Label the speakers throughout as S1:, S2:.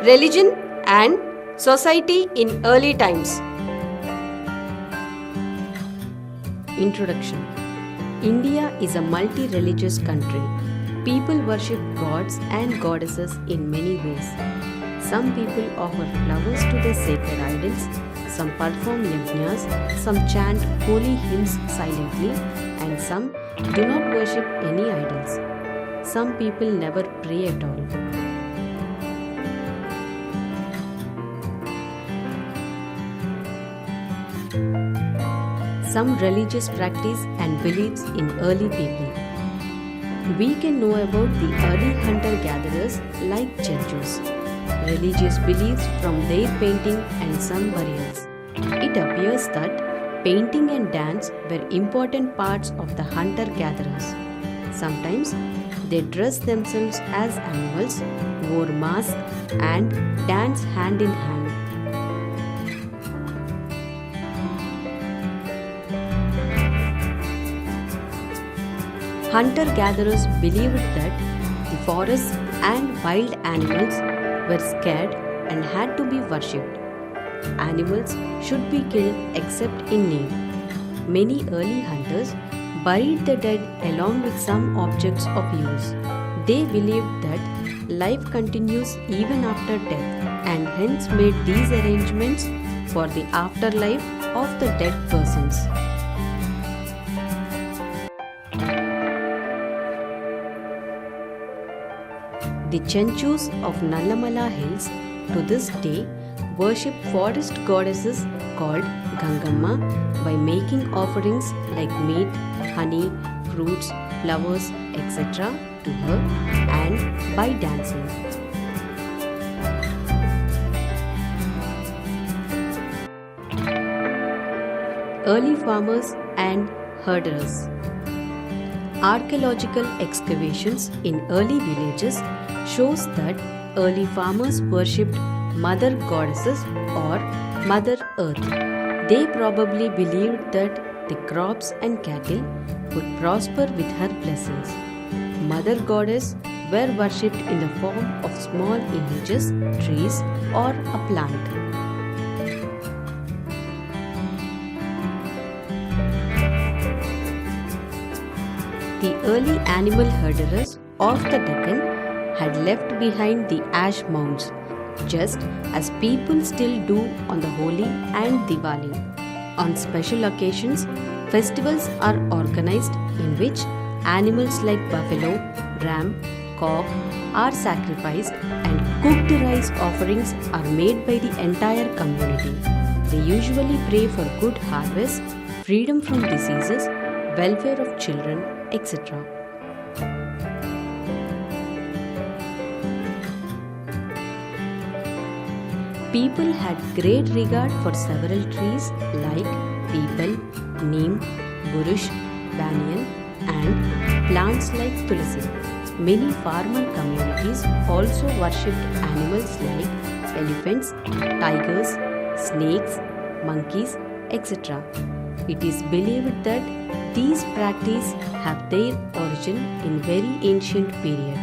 S1: Religion and society in early times. Introduction. India is a multi-religious country. People worship gods and goddesses in many ways. Some people offer flowers to their sacred idols, some perform yajnas, some chant holy hymns silently, and some do not worship any idols. Some people never pray at all. Some religious practice and beliefs in early people. We can know about the early hunter-gatherers like Chenchus, religious beliefs from their painting and some burials. It appears that painting and dance were important parts of the hunter-gatherers. Sometimes they dressed themselves as animals, wore masks, and danced hand in hand. Hunter-gatherers believed that the forests and wild animals were scared and had to be worshipped. Animals should be killed except in need. Many early hunters buried the dead along with some objects of use. They believed that life continues even after death and hence made these arrangements for the afterlife of the dead persons. The Chenchus of Nallamala Hills to this day worship forest goddesses called Gangamma by making offerings like meat, honey, fruits, flowers, etc. to her and by dancing. Early farmers and herders. Archaeological excavations in early villages shows that early farmers worshipped mother goddesses or mother earth. They probably believed that the crops and cattle would prosper with her blessings. Mother goddess were worshipped in the form of small images, trees or a plant. The early animal herders of the Deccan had left behind the ash mounds, just as people still do on the Holi and Diwali. On special occasions, festivals are organized in which animals like buffalo, ram, cock are sacrificed and cooked rice offerings are made by the entire community. They usually pray for good harvest, freedom from diseases, welfare of children, etc. People had great regard for several trees like peepal, neem, burush, banyan and plants like tulsi. Many farmer communities also worshipped animals like elephants, tigers, snakes, monkeys, etc. It is believed that these practices have their origin in very ancient period.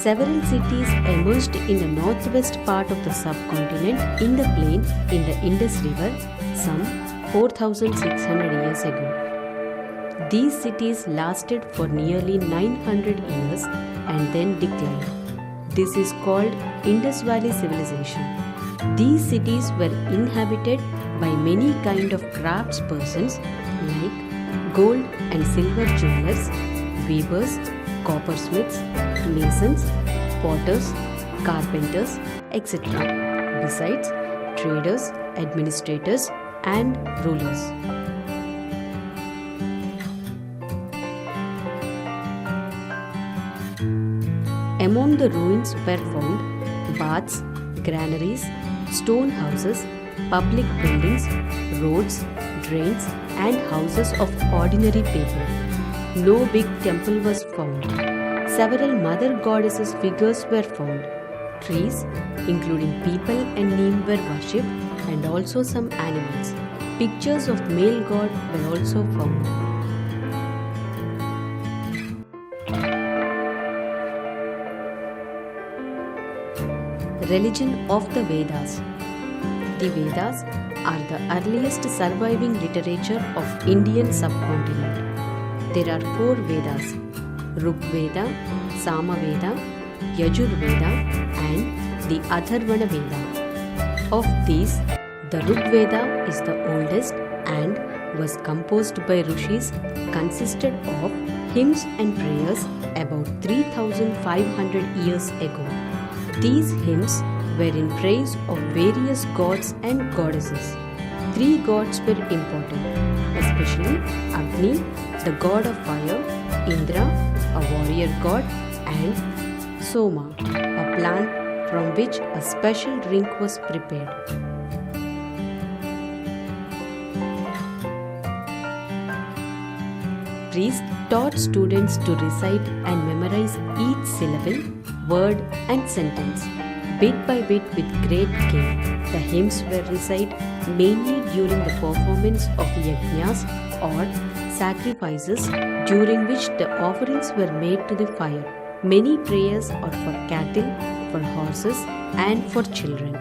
S1: Several cities emerged in the northwest part of the subcontinent in the plain in the Indus River some 4,600 years ago. These cities lasted for nearly 900 years and then declined. This is called Indus Valley Civilization. These cities were inhabited by many kind of craftspersons like gold and silver jewelers, weavers, coppersmiths, masons, potters, carpenters, etc. Besides traders, administrators and rulers. Among the ruins were found baths, granaries, stone houses, public buildings, roads, drains and houses of ordinary people. No big temple was found. Several mother goddesses figures were found. Trees, including peepal and neem, were worshipped and also some animals. Pictures of male god were also found. Religion of the Vedas. The Vedas are the earliest surviving literature of Indian subcontinent. There are 4 Vedas: Rig Veda, Sama Veda, Yajur Veda and the Atharvana Veda. Of these, the Rig Veda is the oldest and was composed by rishis, consisted of hymns and prayers about 3500 years ago. These hymns were in praise of various gods and goddesses. 3 gods were important, especially Agni, the god of fire, Indra, a warrior god, and Soma, a plant from which a special drink was prepared. Priests taught students to recite and memorize each syllable, word and sentence, bit by bit with great care. The hymns were recited mainly during the performance of yajnas or sacrifices, during which the offerings were made to the fire. Many prayers are for cattle, for horses and for children.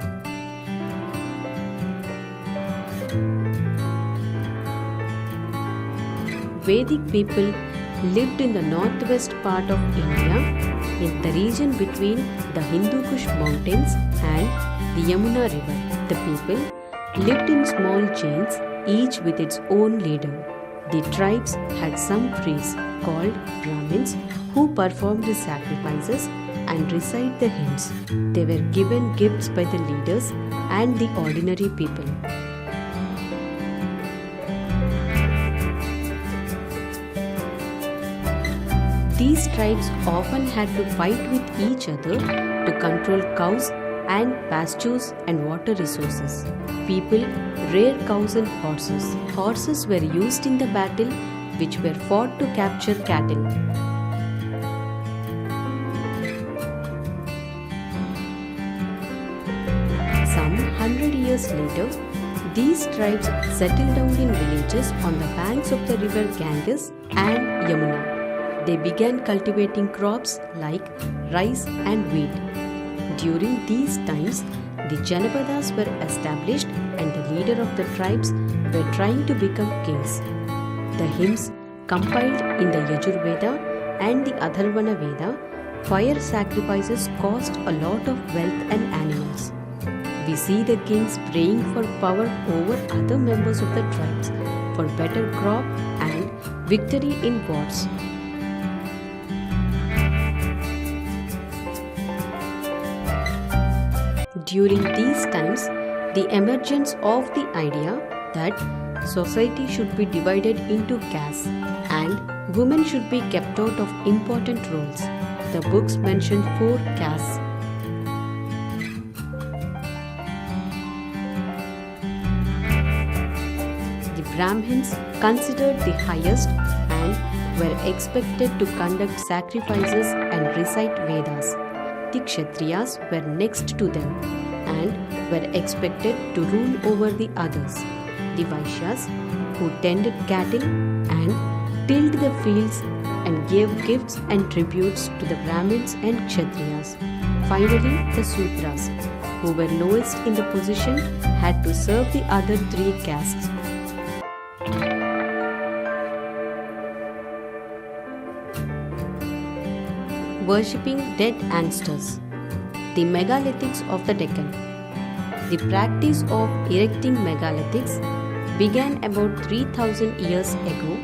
S1: Vedic people lived in the northwest part of India, in the region between the Hindu Kush mountains and the Yamuna river. The people lived in small chains, each with its own leader. The tribes had some priests called Brahmins who performed the sacrifices and recite the hymns. They were given gifts by the leaders and the ordinary people. These tribes often had to fight with each other to control cows and pastures and water resources. People reared cows and horses. Horses were used in the battle, which were fought to capture cattle. Some 100 years later, these tribes settled down in villages on the banks of the river Ganges and Yamuna. They began cultivating crops like rice and wheat. During these times, the Janapadas were established and the leader of the tribes were trying to become kings. The hymns compiled in the Yajur Veda and the Atharvana Veda, fire sacrifices caused a lot of wealth and animals. We see the kings praying for power over other members of the tribes, for better crop and victory in wars. During these times, the emergence of the idea that society should be divided into castes and women should be kept out of important roles. The books mention 4 castes. The Brahmins, considered the highest and were expected to conduct sacrifices and recite Vedas. The Kshatriyas were next to them and were expected to rule over the others. The Vaishyas, who tended cattle and tilled the fields and gave gifts and tributes to the Brahmins and Kshatriyas. Finally, the Sudras, who were lowest in the position, had to serve the other 3 castes. Worshipping dead ancestors. The megaliths of the Deccan. The practice of erecting megaliths began about 3000 years ago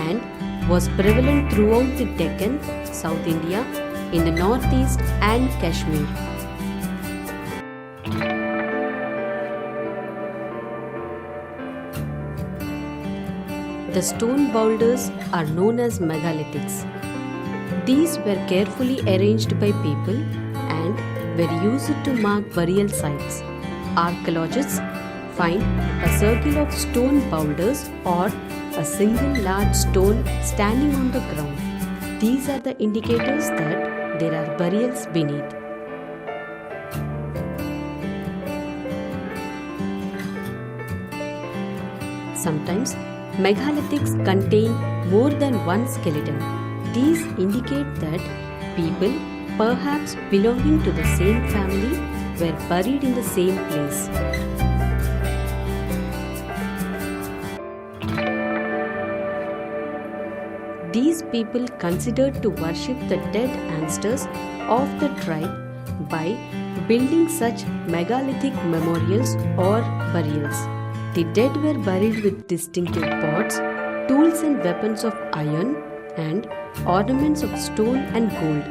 S1: and was prevalent throughout the Deccan, South India, in the northeast and Kashmir. The stone boulders are known as megaliths. These were carefully arranged by people and were used to mark burial sites. Archaeologists find a circle of stone boulders or a single large stone standing on the ground. These are the indicators that there are burials beneath. Sometimes megaliths contain more than one skeleton. These indicate that people, perhaps belonging to the same family, were buried in the same place. These people considered to worship the dead ancestors of the tribe by building such megalithic memorials or burials. The dead were buried with distinctive pots, tools and weapons of iron, and ornaments of stone and gold.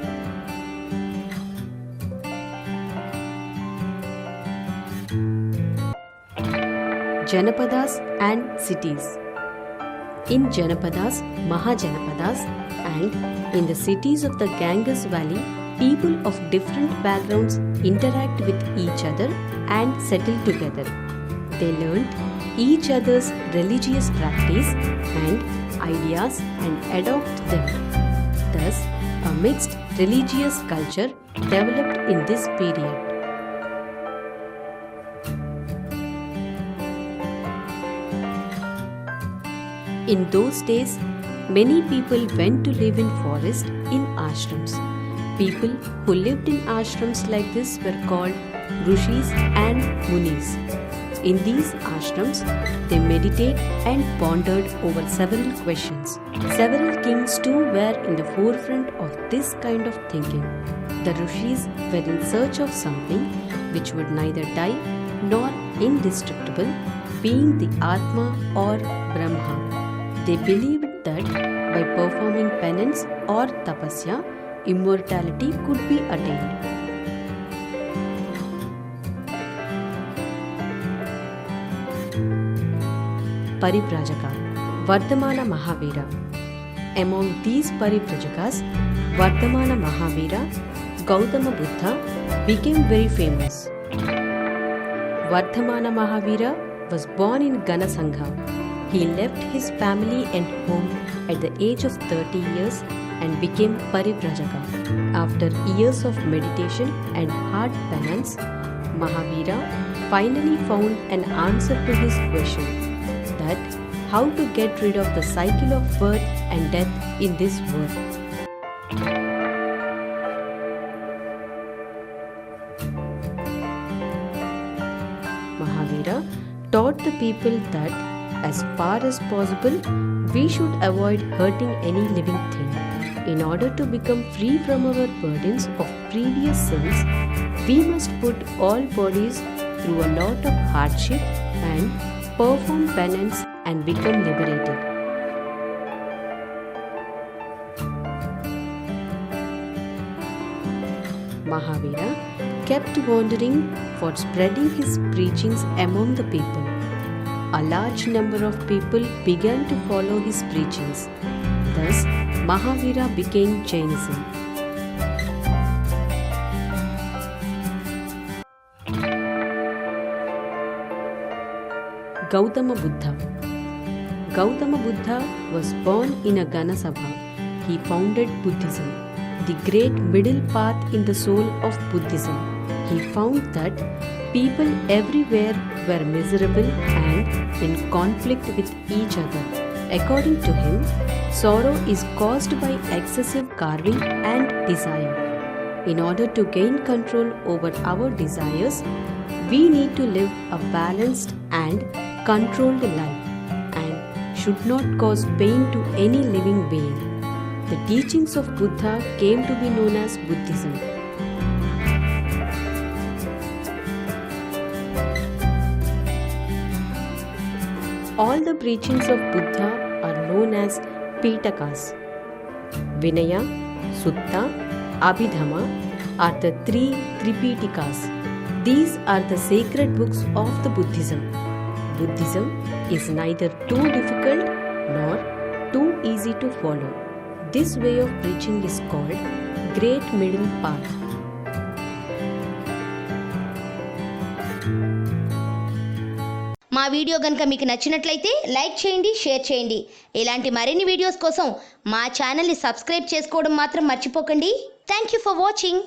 S1: Janapadas and cities. In Janapadas, Mahajanapadas, and in the cities of the Ganges Valley, people of different backgrounds interact with each other and settle together. They learnt each other's religious practice and ideas and adopt them. Thus, a mixed religious culture developed in this period. In those days, many people went to live in forest in ashrams. People who lived in ashrams like this were called Rishis and Munis. In these ashrams, they meditate and pondered over several questions. Several kings too were in the forefront of this kind of thinking. The Rishis were in search of something which would neither die nor indestructible, being the Atma or Brahma. They believed that by performing penance or tapasya, immortality could be attained. Parivrajaka, Vardhamana Mahavira. Among these Parivrajaka's, Vardhamana Mahavira, Gautama Buddha became very famous. Vardhamana Mahavira was born in Ganasangha. He left his family and home at the age of 30 years and became Parivrajaka. After years of meditation and hard penance, Mahavira finally found an answer to his question, that how to get rid of the cycle of birth and death in this world. Mahavira taught the people that as far as possible, we should avoid hurting any living thing. In order to become free from our burdens of previous sins, we must put all bodies through a lot of hardship and perform penance and become liberated. Mahavira kept wandering for spreading his preachings among the people. A large number of people began to follow his preachings. Thus, Mahavira became Jainism. Gautama Buddha. Gautama Buddha was born in a Ganasabha. He founded Buddhism, the great middle path in the soul of Buddhism. He found that people everywhere were miserable and in conflict with each other. According to him, sorrow is caused by excessive carving and desire. In order to gain control over our desires, we need to live a balanced and controlled life and should not cause pain to any living being. The teachings of Buddha came to be known as Buddhism. All the preachings of Buddha are known as Pitakas. Vinaya, Sutta, Abhidhamma are the three Tripitakas. These are the sacred books of the Buddhism. Buddhism is neither too difficult nor too easy to follow. This way of preaching is called Great Middle Path.
S2: మా video గనుక మీకు నచ్చినట్లయితే like చేయండి, share చేయండి. ఇలాంటి మరిన్ని videos కోసం మా ఛానల్ని సబ్స్క్రైబ్ చేసుకోవడం మాత్రం మర్చిపోకండి. Thank you for watching.